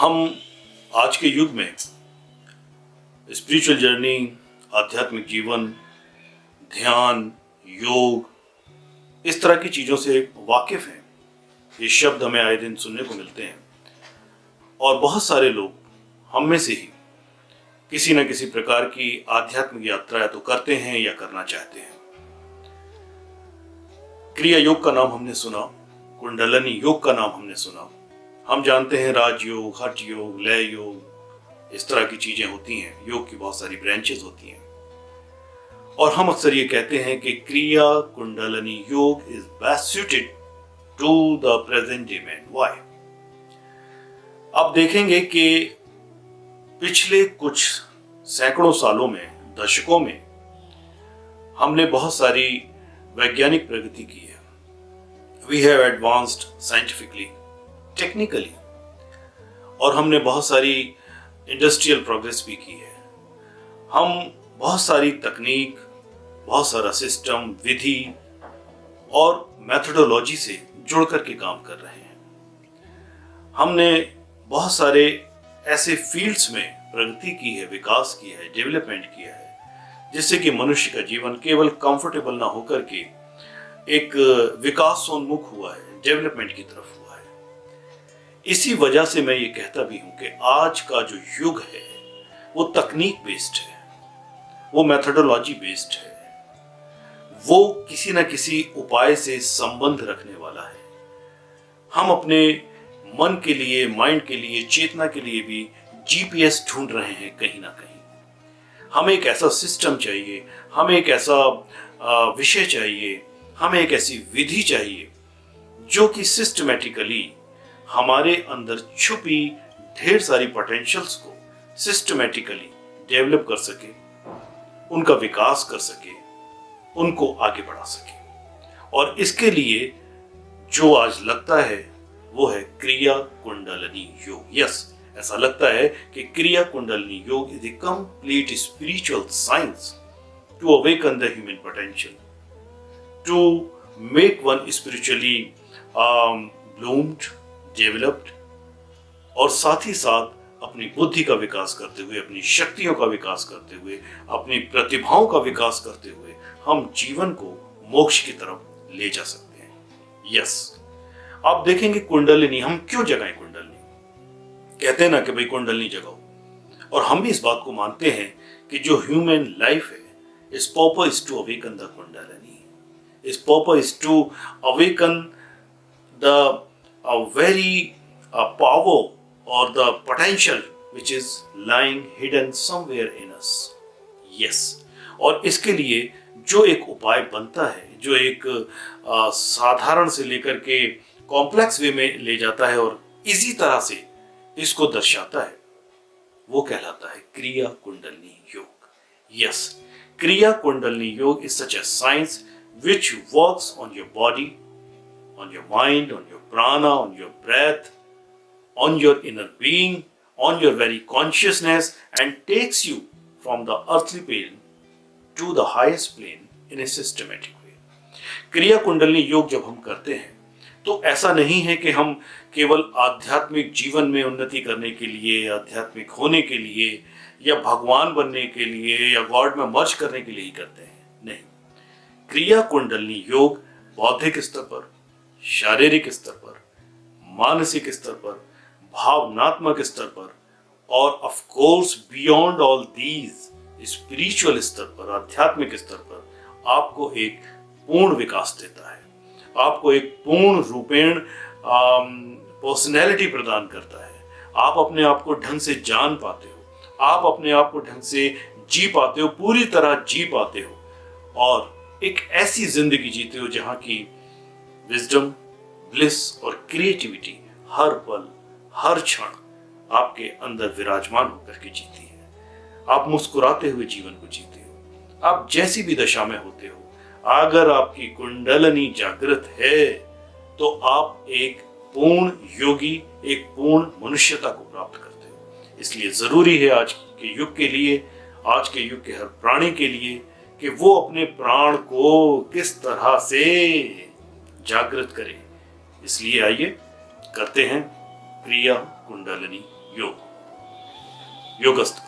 हम आज के युग में स्पिरिचुअल जर्नी, आध्यात्मिक जीवन, ध्यान, योग, इस तरह की चीज़ों से वाकिफ़ हैं। ये शब्द हमें आए दिन सुनने को मिलते हैं और बहुत सारे लोग हम में से ही किसी न किसी प्रकार की आध्यात्मिक यात्रा या तो करते हैं या करना चाहते हैं। क्रिया योग का नाम हमने सुना, कुंडलिनी योग का नाम हमने सुना। हम जानते हैं राजयोग, हठ योग, लय योग, इस तरह की चीजें होती हैं। योग की बहुत सारी ब्रांचेस होती हैं और हम अक्सर ये कहते हैं कि Kriya Kundalini Yoga is best suited to the present day man. Why? आप देखेंगे कि पिछले कुछ सैकड़ों सालों में, दशकों में हमने बहुत सारी वैज्ञानिक प्रगति की है। We have advanced scientifically, technically, और हमने बहुत सारी इंडस्ट्रियल प्रोग्रेस भी की है। हम बहुत सारी तकनीक, बहुत सारा सिस्टम, विधि और मेथोडोलॉजी से जुड़ करके काम कर रहे हैं। हमने बहुत सारे ऐसे फील्ड्स में प्रगति की है, विकास किया है, डेवलपमेंट किया है, जिससे कि मनुष्य का जीवन केवल कंफर्टेबल ना होकर के एक विकासोन्मुख हुआ है, डेवलपमेंट की तरफ हुआ है। इसी वजह से मैं ये कहता भी हूं कि आज का जो युग है वो तकनीक बेस्ड है, वो मेथोडोलॉजी बेस्ड है, वो किसी न किसी उपाय से संबंध रखने वाला है। हम अपने मन के लिए, माइंड के लिए, चेतना के लिए भी जीपीएस ढूंढ रहे हैं कहीं ना कहीं। हमें एक ऐसा सिस्टम चाहिए, हमें एक ऐसा विषय चाहिए, हमें एक ऐसी विधि चाहिए जो कि सिस्टमैटिकली हमारे अंदर छुपी ढेर सारी पोटेंशियल्स को सिस्टमैटिकली डेवलप कर सके, उनका विकास कर सके, उनको आगे बढ़ा सके। और इसके लिए जो आज लगता है वो है क्रिया कुंडलिनी योग। यस, ऐसा लगता है कि Kriya Kundalini Yoga is a complete spiritual science to awaken the human potential, to make one spiritually bloomed, developed, और साथ ही साथ अपनी बुद्धि का विकास करते हुए, अपनी शक्तियों का विकास करते हुए, अपनी प्रतिभाओं का विकास करते हुए हम जीवन को मोक्ष की तरफ ले जा सकते हैं। यस, आप देखेंगे कुंडलिनी, हम क्यों जगाएं कुंडलिनी? कहते हैं ना कि भाई कुंडलिनी जगाओ, और हम भी इस बात को मानते हैं कि जो ह्यूमन लाइफ है, इस purpose is to awaken the kundalini, इस purpose is to awaken the very power or the potential which is lying hidden somewhere in us. Yes, और इसके लिए जो एक उपाय बनता है, जो एक साधारण से लेकर के कॉम्प्लेक्स वे में ले जाता है और इसी तरह से इसको दर्शाता है, वो कहलाता है क्रिया कुंडलिनी योग। यस, क्रिया कुंडलिनी योग is such a science which works on your body, on your mind, on your prana, on your breath, on your inner being, on your very consciousness, and takes you from the earthly plane to the highest plane in a systematic way. क्रिया कुंडलिनी योग जब हम करते हैं तो ऐसा नहीं है कि हम केवल आध्यात्मिक जीवन में उन्नति करने के लिए, आध्यात्मिक होने के लिए, या भगवान बनने के लिए, या गॉड में मर्ज करने के लिए ही करते हैं। नहीं, क्रिया कुंडलिनी योग बौद्धिक स्तर पर, शारीरिक स्तर पर, मानसिक स्तर पर, भावनात्मक स्तर पर, और of course beyond all these spiritual स्तर पर, आध्यात्मिक स्तर पर आपको एक पूर्ण विकास देता है, आपको एक पूर्ण रूपेण पर्सनैलिटी प्रदान करता है। आप अपने आप को ढंग से जान पाते हो, आप अपने आप को ढंग से जी पाते हो, पूरी तरह जी पाते हो, और एक ऐसी जिंदगी जीते हो जहां की विजडम, ब्लिस और क्रिएटिविटी हर पल, हर क्षण आपके अंदर विराजमान होकर के जीती है। आप मुस्कुराते हुए जीवन को जीते हो। आप जैसी भी दशा में होते हो, अगर आपकी कुंडलिनी जागृत है तो आप एक पूर्ण योगी, एक पूर्ण मनुष्यता को प्राप्त करते हो। इसलिए जरूरी है आज के युग के लिए, आज के युग के हर प्राणी के लिए, कि वो अपने प्राण को किस तरह से जागृत करे। इसलिए आइए करते हैं क्रिया कुंडलिनी योग, योगस्थ